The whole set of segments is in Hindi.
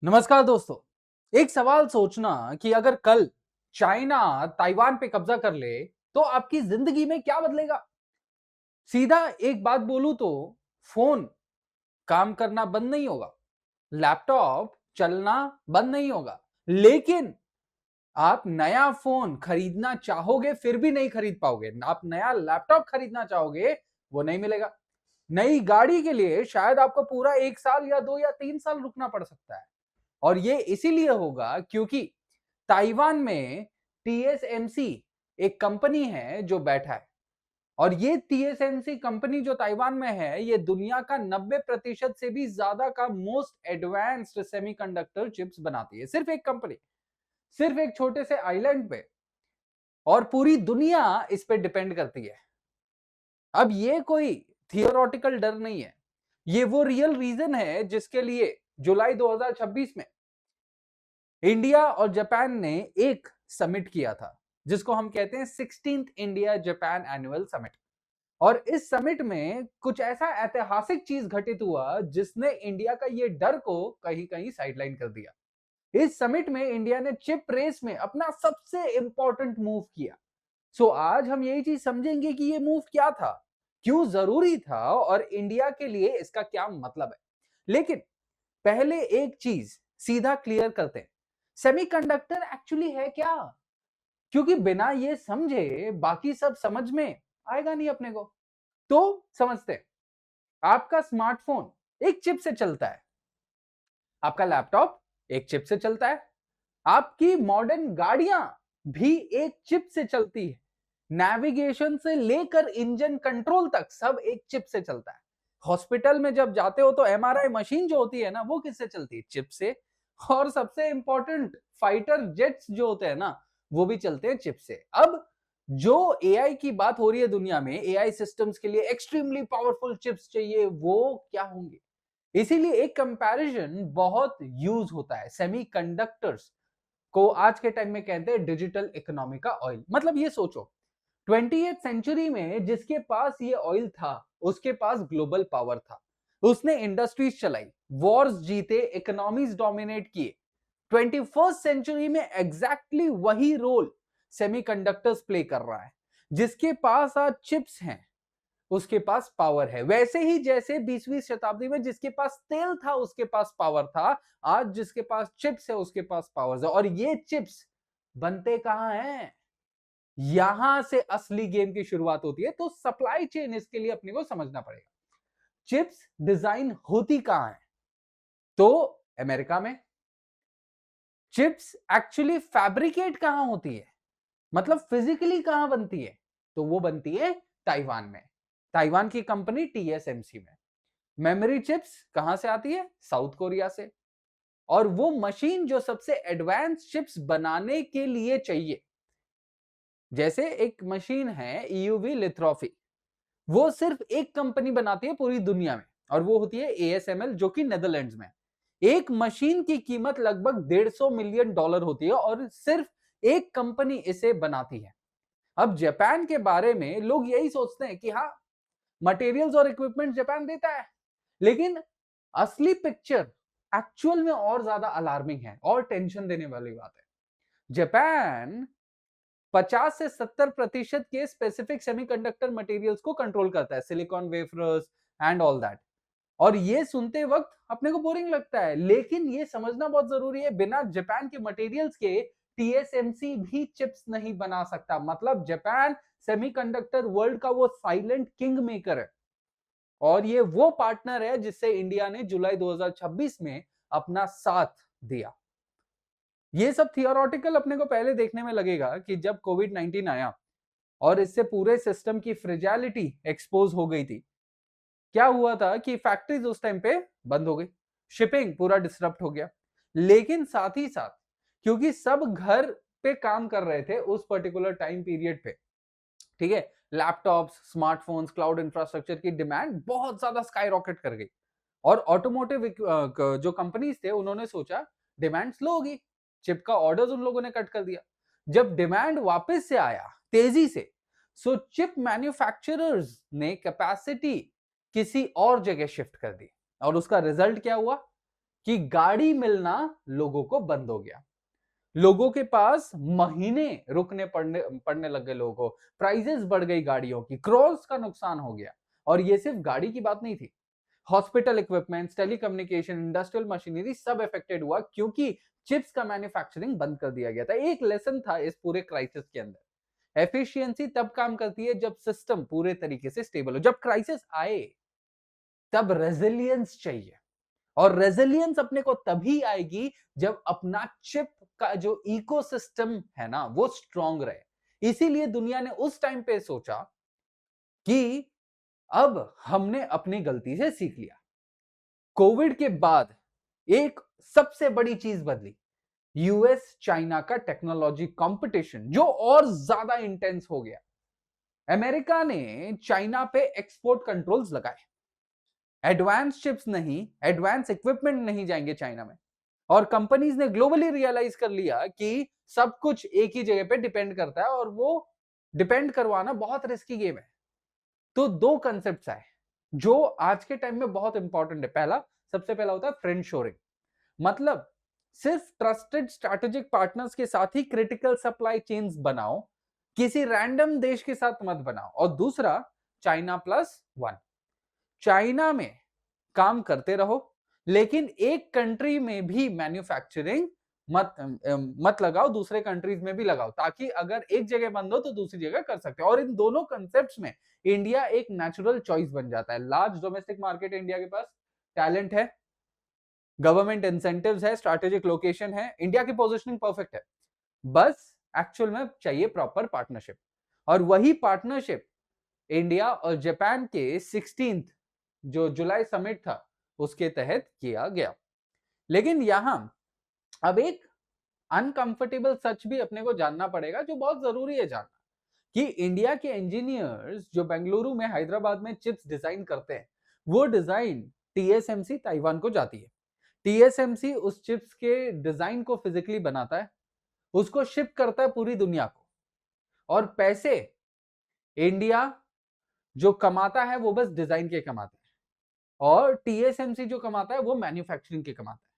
नमस्कार दोस्तों। एक सवाल सोचना कि अगर कल चाइना ताइवान पे कब्जा कर ले तो आपकी जिंदगी में क्या बदलेगा। सीधा एक बात बोलूं तो फोन काम करना बंद नहीं होगा, लैपटॉप चलना बंद नहीं होगा, लेकिन आप नया फोन खरीदना चाहोगे फिर भी नहीं खरीद पाओगे। आप नया लैपटॉप खरीदना चाहोगे, वो नहीं मिलेगा। नई गाड़ी के लिए शायद आपको पूरा 1 साल या 2 या 3 साल रुकना पड़ सकता है। और ये इसीलिए होगा क्योंकि ताइवान में टीएसएमसी एक कंपनी है जो बैठा है। और ये टीएसएमसी कंपनी जो ताइवान में है, ये दुनिया का 90% से भी ज्यादा का मोस्ट एडवांस्ड सेमीकंडक्टर चिप्स बनाती है। सिर्फ एक कंपनी, सिर्फ एक छोटे से आइलैंड पे, और पूरी दुनिया इस पे डिपेंड करती है। अब ये कोई थियोरटिकल डर नहीं है, ये वो रियल रीजन है जिसके लिए जुलाई 2026 में इंडिया और जापान ने एक समिट किया था, जिसको हम कहते हैं 16th India Japan annual summit. और इस समिट में कुछ ऐसा ऐतिहासिक चीज घटित हुआ जिसने इंडिया का ये डर को कहीं कहीं साइडलाइन कर दिया। इस समिट में इंडिया ने चिप रेस में अपना सबसे इंपॉर्टेंट मूव किया। सो आज हम यही चीज समझेंगे कि ये मूव क्या था, क्यों जरूरी था और इंडिया के लिए इसका क्या मतलब है। लेकिन पहले एक चीज सीधा क्लियर करते हैं, सेमीकंडक्टर एक्चुअली है क्या। क्योंकि बिना ये समझे बाकी सब समझ में आएगा नहीं अपने को। तो समझते हैं, आपका स्मार्टफोन एक चिप से चलता है, आपका लैपटॉप एक चिप से चलता है, आपकी मॉडर्न गाड़ियां भी एक चिप से चलती है। नेविगेशन से लेकर इंजन कंट्रोल तक सब एक चिप से चलता है। हॉस्पिटल में जब जाते हो तो एमआरआई मशीन जो होती है ना, वो किससे चलती है? चिप से। और सबसे इंपॉर्टेंट फाइटर जेट्स जो होते हैं ना, वो भी चलते हैं चिप से। अब जो एआई की बात हो रही है दुनिया में, एआई सिस्टम्स के लिए एक्सट्रीमली पावरफुल चिप्स चाहिए, वो क्या होंगे? इसीलिए एक कंपैरिजन बहुत यूज होता है, सेमीकंडक्टर्स को आज के टाइम में कहते हैं डिजिटल इकोनॉमी का ऑयल। मतलब ये सोचो, 20th सेंचुरी में जिसके पास ये ऑयल था, उसके पास ग्लोबल पावर था, उसने इंडस्ट्रीज चलाई, वॉर्स जीते, इकोनॉमीज डोमिनेट किए। 21st सेंचुरी में एग्जैक्टली वही रोल सेमीकंडक्टर्स प्ले कर रहा है। जिसके पास आज चिप्स हैं, उसके पास पावर है। वैसे ही जैसे 20वीं शताब्दी में जिसके पास तेल था उसके पास पावर था, आज जिसके पास चिप्स है उसके पास पावर है। और ये चिप्स बनते कहां हैं? यहां से असली गेम की शुरुआत होती है। तो सप्लाई चेन इसके लिए अपने को समझना पड़ेगा। चिप्स डिजाइन होती कहां है? तो अमेरिका में। चिप्स एक्चुअली फैब्रिकेट कहां होती है, मतलब फिजिकली कहां बनती है? तो वो बनती है ताइवान में, ताइवान की कंपनी टीएसएमसी में। मेमोरी चिप्स कहां से आती है? साउथ कोरिया से। और वो मशीन जो सबसे एडवांस चिप्स बनाने के लिए चाहिए, जैसे एक मशीन है ईयूवी लिथोग्राफी, वो सिर्फ एक कंपनी बनाती है पूरी दुनिया में, और वो होती है एएसएमएल, जो कि नेदरलैंड्स में। एक मशीन की कीमत लगभग $150 मिलियन होती है और सिर्फ एक कंपनी इसे बनाती है। अब जापान के बारे में लोग यही सोचते हैं कि हाँ, मटेरियल्स और इक्विपमेंट जापान देता है, लेकिन असली पिक्चर एक्चुअल में और ज्यादा अलार्मिंग है और टेंशन देने वाली बात है। जापान 50 से 70% के स्पेसिफिक सेमीकंडक्टर मटेरियल्स को कंट्रोल करता है, silicon wafers and all that. और ये सुनते वक्त अपने को बोरिंग लगता है, लेकिन ये समझना बहुत जरूरी है, बिना जापान के मटेरियल्स के टीएसएमसी भी चिप्स नहीं बना सकता। मतलब जापान सेमीकंडक्टर वर्ल्ड का वो साइलेंट किंग मेकर है। और ये वो पार्टनर है जिससे इंडिया ने जुलाई 2026 में अपना साथ दिया। ये सब थियोरटिकल अपने को पहले देखने में लगेगा कि जब कोविड-19 आया और इससे पूरे सिस्टम की फ्रेजाइलिटी एक्सपोज हो गई थी। क्या हुआ था कि फैक्ट्रीज उस टाइम पे बंद हो गई, शिपिंग पूरा डिसरप्ट हो गया। लेकिन साथ ही साथ, क्योंकि सब घर पे काम कर रहे थे उस पर्टिकुलर टाइम पीरियड पे, ठीक है, लैपटॉप्स, स्मार्टफोन्स, क्लाउड इंफ्रास्ट्रक्चर की डिमांड बहुत ज्यादा स्काई रॉकेट कर गई। और ऑटोमोटिव जो कंपनीज थे, उन्होंने सोचा डिमांड स्लो होगी, चिप का ऑर्डर्स उन लोगों ने कट कर दिया। जब डिमांड वापस से आया तेजी से, सो चिप मैन्युफैक्चरर्स ने कैपेसिटी किसी और जगह शिफ्ट कर दी। और उसका रिजल्ट क्या हुआ कि गाड़ी मिलना लोगों को बंद हो गया। लोगों के पास महीने रुकने पड़ने पड़ने लग गए लोगों को, प्राइसेस बढ़ गई गाड़ियों की, क्रोर्स का नुकसान हो गया। और ये सिर्फ गाड़ी की बात नहीं थी, hospital equipments, telecommunication, industrial machinery सब अफेक्टेड हुआ क्योंकि चिप्स का मैन्युफैक्चरिंग बंद कर दिया गया था। एक लेसन था इस पूरे क्राइसिस के अंदर, एफिशिएंसी तब काम करती है जब सिस्टम पूरे तरीके से स्टेबल हो। जब क्राइसिस आए तब रेजिलियंस चाहिए, और रेजिलियंस अपने को तभी आएगी जब अपना चिप का जो इकोसिस्टम है ना वो स्ट्रांग रहे। इसीलिए दुनिया ने उस टाइम पे सोचा कि अब हमने अपनी गलती से सीख लिया। कोविड के बाद एक सबसे बड़ी चीज बदली, यूएस चाइना का टेक्नोलॉजी कंपटीशन जो और ज्यादा इंटेंस हो गया। अमेरिका ने चाइना पे एक्सपोर्ट कंट्रोल्स लगाए, एडवांस चिप्स नहीं, एडवांस इक्विपमेंट नहीं जाएंगे चाइना में। और कंपनीज ने ग्लोबली रियलाइज कर लिया कि सब कुछ एक ही जगह पे डिपेंड करता है और वो डिपेंड करवाना बहुत रिस्की गेम है। तो दो कंसेप्ट्स आए जो आज के टाइम में बहुत इंपॉर्टेंट है। पहला, सबसे पहला होता है फ्रेंड शोरिंग, मतलब सिर्फ ट्रस्टेड स्ट्रैटेजिक पार्टनर्स के साथ ही क्रिटिकल सप्लाई चेन्स बनाओ, किसी रैंडम देश के साथ मत बनाओ। और दूसरा, चाइना प्लस वन, चाइना में काम करते रहो लेकिन एक कंट्री में भी मैन्युफैक्चरिंग मत लगाओ, दूसरे कंट्रीज में भी लगाओ, ताकि अगर एक जगह बंद हो तो दूसरी जगह कर सकते हो। और इन दोनों कंसेप्ट्स में इंडिया एक नेचुरल चॉइस बन जाता है। लार्ज डोमेस्टिक मार्केट इंडिया के पास, टैलेंट है, गवर्नमेंट इंसेंटिव्स है, स्ट्रैटेजिक लोकेशन है, इंडिया की पोजीशनिंग परफेक्ट है। बस एक्चुअल में चाहिए प्रॉपर पार्टनरशिप, और वही पार्टनरशिप इंडिया और जापान के 16th जो जुलाई समिट था उसके तहत किया गया। लेकिन यहां अब एक अनकंफर्टेबल सच भी अपने को जानना पड़ेगा, जो बहुत जरूरी है जानना, कि इंडिया के इंजीनियर्स जो बेंगलुरु में, हैदराबाद में चिप्स डिजाइन करते हैं, वो डिजाइन टीएसएमसी ताइवान को जाती है। टीएसएमसी उस चिप्स के डिजाइन को फिजिकली बनाता है, उसको शिप करता है पूरी दुनिया को, और पैसे इंडिया जो कमाता है वो बस डिजाइन के कमाता है, और टीएसएमसी जो कमाता है वो मैन्युफैक्चरिंग के कमाता है।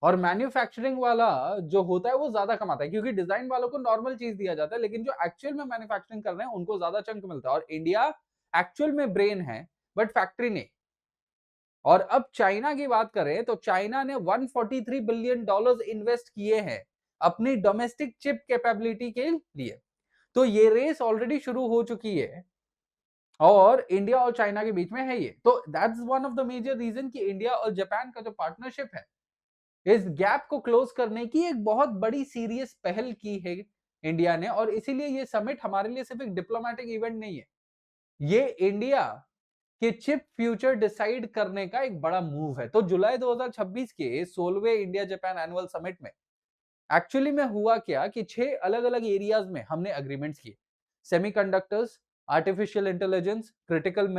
और मैन्युफैक्चरिंग वाला जो होता है वो ज्यादा कमाता है, क्योंकि डिजाइन वालों को नॉर्मल चीज दिया जाता है, लेकिन जो एक्चुअल में मैन्युफैक्चरिंग कर रहे हैं उनको ज्यादा चंक मिलता है। और इंडिया एक्चुअल में ब्रेन है बट फैक्ट्री नहीं। और अब चाइना की बात करें तो चाइना ने $143 बिलियन इन्वेस्ट किए हैं अपनी डोमेस्टिक चिप कैपेबिलिटी के लिए। तो ये रेस ऑलरेडी शुरू हो चुकी है और इंडिया और चाइना के बीच में है ये। तो that's one of the major reason कि इंडिया और जापान का जो पार्टनरशिप है, इस गैप को क्लोज करने की एक बहुत बड़ी सीरियस पहल की है इंडिया ने। और इसीलिए ये समिट हमारे लिए सिर्फ एक डिप्लोमेटिक इवेंट नहीं है, ये इंडिया के चिप फ्यूचर डिसाइड करने का एक बड़ा मूव है। तो जुलाई 2026 के 16वें इंडिया जापान एनुअल समिट में एक्चुअली में हुआ क्या कि 6 अलग अलग एरियाज में हमने अग्रीमेंट्स किए, सेमीकंडक्टर्स, आर्टिफिशियल इंटेलिजेंस, क्रिटिकल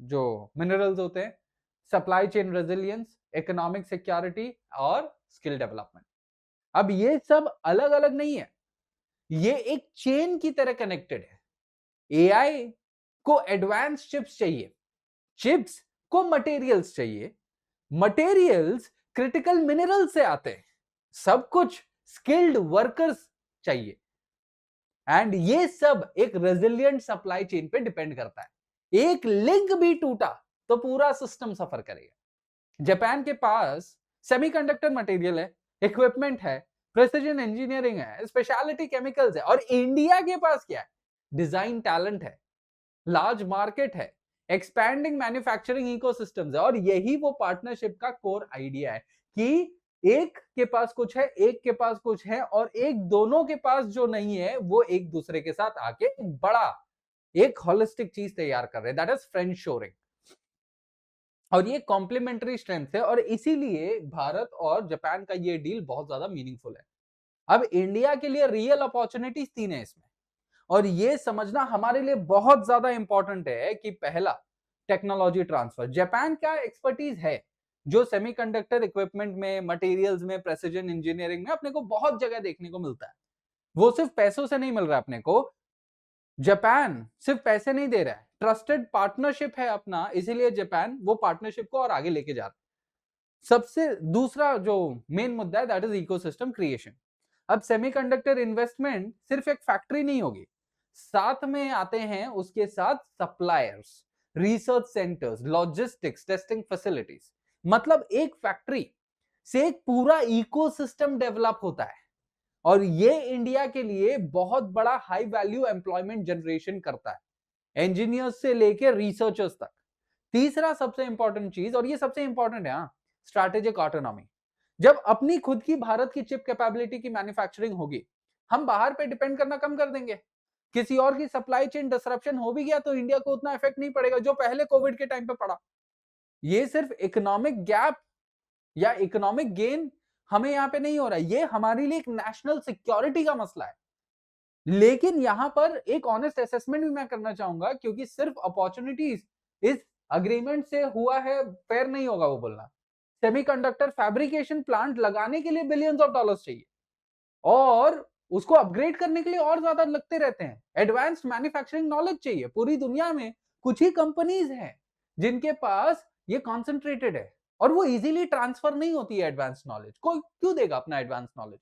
जो मिनरल्स होते हैं, supply chain resilience, economic security और स्किल डेवलपमेंट। अब ये सब अलग अलग नहीं है, ये एक चेन की तरह कनेक्टेड है। एआई को एडवांस चिप्स चाहिए, चिप्स को मटेरियल्स चाहिए, मटेरियल्स क्रिटिकल मिनरल से आते हैं, सब कुछ स्किल्ड वर्कर्स चाहिए, एंड ये सब एक रेजिलिएंट सप्लाई चेन पे डिपेंड करता है। एक लिंक भी टूटा तो पूरा सिस्टम सफर करेगा। जापान के पास सेमीकंडक्टर मटेरियल है, इक्विपमेंट है, प्रिसिजन इंजीनियरिंग है, स्पेशलिटी केमिकल्स है, और इंडिया के पास क्या है? डिजाइन टैलेंट है, लार्ज मार्केट है, एक्सपैंडिंग मैन्युफैक्चरिंग इकोसिस्टम्स है। और यही वो पार्टनरशिप का कोर आइडिया है कि एक के पास कुछ है, एक के पास कुछ है, और एक दोनों के पास जो नहीं है वो एक दूसरे के साथ आके बड़ा एक होलिस्टिक चीज तैयार कर रहे हैं, दैट इज फ्रेंड शोरिंग। और ये कॉम्प्लीमेंट्री स्ट्रेंथ है, और इसीलिए भारत और जापान का ये डील बहुत ज्यादा मीनिंगफुल है। अब इंडिया के लिए रियल अपॉर्चुनिटीज 3 है इसमें, और ये समझना हमारे लिए बहुत ज्यादा इंपॉर्टेंट है कि पहला, टेक्नोलॉजी ट्रांसफर। जापान का एक्सपर्टीज है जो सेमीकंडक्टर इक्विपमेंट में, मटेरियल्स में, प्रेसिजन इंजीनियरिंग में अपने को बहुत जगह देखने को मिलता है। वो सिर्फ पैसों से नहीं मिल रहा है अपने को, जापान सिर्फ पैसे नहीं दे रहा है, ट्रस्टेड पार्टनरशिप है अपना, इसीलिए जापान वो पार्टनरशिप को और आगे लेके जा रहा है। सबसे दूसरा जो मेन मुद्दा है दैट इज इकोसिस्टम क्रिएशन। अब सेमीकंडक्टर इन्वेस्टमेंट सिर्फ एक फैक्ट्री नहीं होगी, साथ में आते हैं उसके साथ suppliers, research centres, logistics, testing facilities. मतलब एक फैक्ट्री से एक पूरा इकोसिस्टम डेवलप होता है और ये इंडिया के लिए बहुत बड़ा हाई वैल्यू एम्प्लॉयमेंट जनरेशन करता है, इंजीनियर्स से लेकर रिसर्चर्स तक। तीसरा सबसे इंपॉर्टेंट चीज, और ये सबसे इंपॉर्टेंट है, स्ट्रैटेजिक ऑटोनॉमी। जब अपनी खुद की भारत की चिप कैपेबिलिटी की मैन्युफैक्चरिंग होगी, हम बाहर पे डिपेंड करना कम कर देंगे। किसी और की सप्लाई चेन डिसरप्शन हो भी गया तो इंडिया को उतना इफेक्ट नहीं पड़ेगा जो पहले कोविड के टाइम पे पड़ा। ये सिर्फ इकोनॉमिक गैप या इकोनॉमिक गेन हमें यहां पे नहीं हो रहा है, ये हमारे लिए एक नेशनल सिक्योरिटी का मसला है। लेकिन यहां पर एक ऑनेस्ट असेसमेंट भी मैं करना चाहूंगा, क्योंकि सिर्फ अपॉर्चुनिटीज इस अग्रीमेंट से हुआ है फेयर नहीं होगा वो बोलना। सेमीकंडक्टर फैब्रिकेशन प्लांट लगाने के लिए बिलियंस ऑफ डॉलर्स चाहिए और उसको अपग्रेड करने के लिए और ज्यादा लगते रहते हैं। एडवांस्ड मैन्युफैक्चरिंग नॉलेज चाहिए। पूरी दुनिया में कुछ ही कंपनीज हैं जिनके पास ये कॉन्सेंट्रेटेड है और वो इजीली ट्रांसफर नहीं होती है एडवांस्ड नॉलेज। कोई क्यों देगा अपना एडवांस नॉलेज?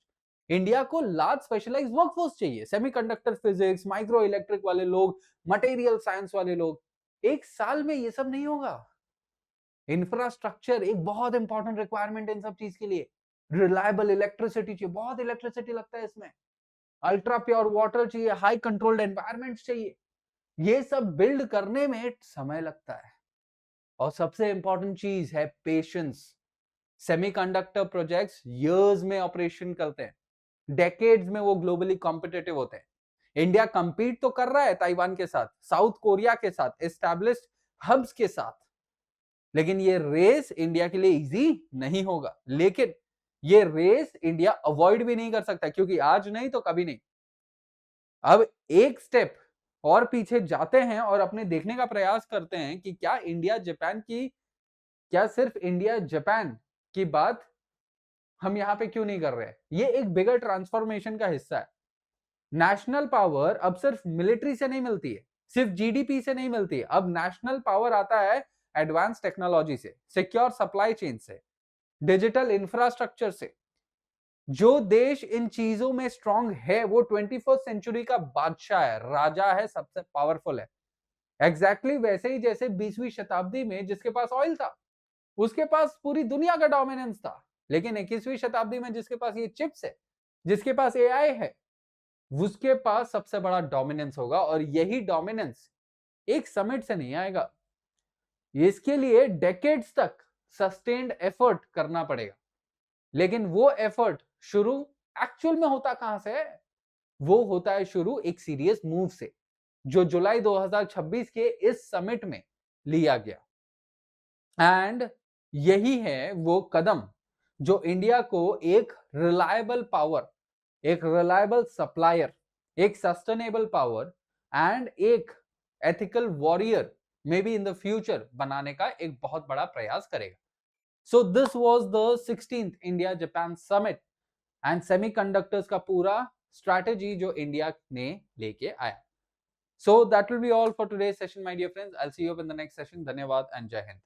इंडिया को लार्ज स्पेशलाइज्ड वर्कफोर्स चाहिए, सेमीकंडक्टर फिजिक्स, माइक्रो इलेक्ट्रिक वाले लोग, मटेरियल साइंस वाले लोग। एक साल में ये सब नहीं होगा। इंफ्रास्ट्रक्चर एक बहुत इंपॉर्टेंट रिक्वायरमेंट है इन सब चीज के लिए। रिलायबल इलेक्ट्रिसिटी चाहिए, बहुत इलेक्ट्रिसिटी लगता है इसमें। अल्ट्रा प्योर वाटर चाहिए, हाई कंट्रोल्ड एनवायरमेंट चाहिए। ये सब बिल्ड करने में समय लगता है और सबसे इंपॉर्टेंट चीज है पेशेंस। सेमीकंडक्टर प्रोजेक्ट्स इयर्स में ऑपरेशन करते हैं, डेकेड्स में वो ग्लोबली कॉम्पिटिटिव होते हैं। इंडिया कंपीट तो कर रहा है ताइवान के साथ, साउथ कोरिया के साथ, एस्टैब्लिश्ड हब्स के साथ, लेकिन ये रेस इंडिया के लिए इजी नहीं होगा। लेकिन ये रेस इंडिया अवॉइड भी नहीं कर सकता, क्योंकि आज नहीं तो कभी नहीं। अब एक स्टेप और पीछे जाते हैं और अपने देखने का प्रयास करते हैं कि क्या इंडिया जापान की, क्या सिर्फ इंडिया जापान की बात हम यहां पे क्यों नहीं कर रहे हैं? ये एक बिगर ट्रांसफॉर्मेशन का हिस्सा है। नेशनल पावर अब सिर्फ मिलिट्री से नहीं मिलती है, सिर्फ जीडीपी से नहीं मिलती है। अब नेशनल पावर आता है एडवांस टेक्नोलॉजी से, सिक्योर सप्लाई चेन से, डिजिटल इंफ्रास्ट्रक्चर से। जो देश इन चीजों में स्ट्रांग है वो 21st सेंचुरी का बादशाह है, राजा है, सबसे पावरफुल है। एग्जैक्टली वैसे ही जैसे 20वीं शताब्दी में जिसके पास ऑयल था उसके पास पूरी दुनिया का डोमिनेंस था, लेकिन 21वीं शताब्दी में जिसके पास ये चिप्स है, जिसके पास एआई है, उसके पास सबसे बड़ा डोमिनेंस होगा। और यही डोमिनेंस एक समिट से नहीं आएगा, इसके लिए डेकेड्स तक सस्टेन्ड एफर्ट करना पड़ेगा। लेकिन वो एफर्ट शुरू एक्चुअल में होता कहां से है? वो होता है शुरू एक सीरियस मूव से, जो जुलाई 2026 के इस समिट में लिया गया। एंड यही है वो कदम जो इंडिया को एक रिलायबल पावर, एक रिलायबल सप्लायर, एक सस्टेनेबल पावर एंड एक ethical warrior may be in the future बनाने का एक बहुत बड़ा प्रयास करेगा। So this was the 16th India Japan summit and semiconductors का पूरा स्ट्रैटेजी जो इंडिया ने लेके आया। So that will be all for today's session my dear friends. I will see you up in the next session. धन्यवाद एंड जय हिंद।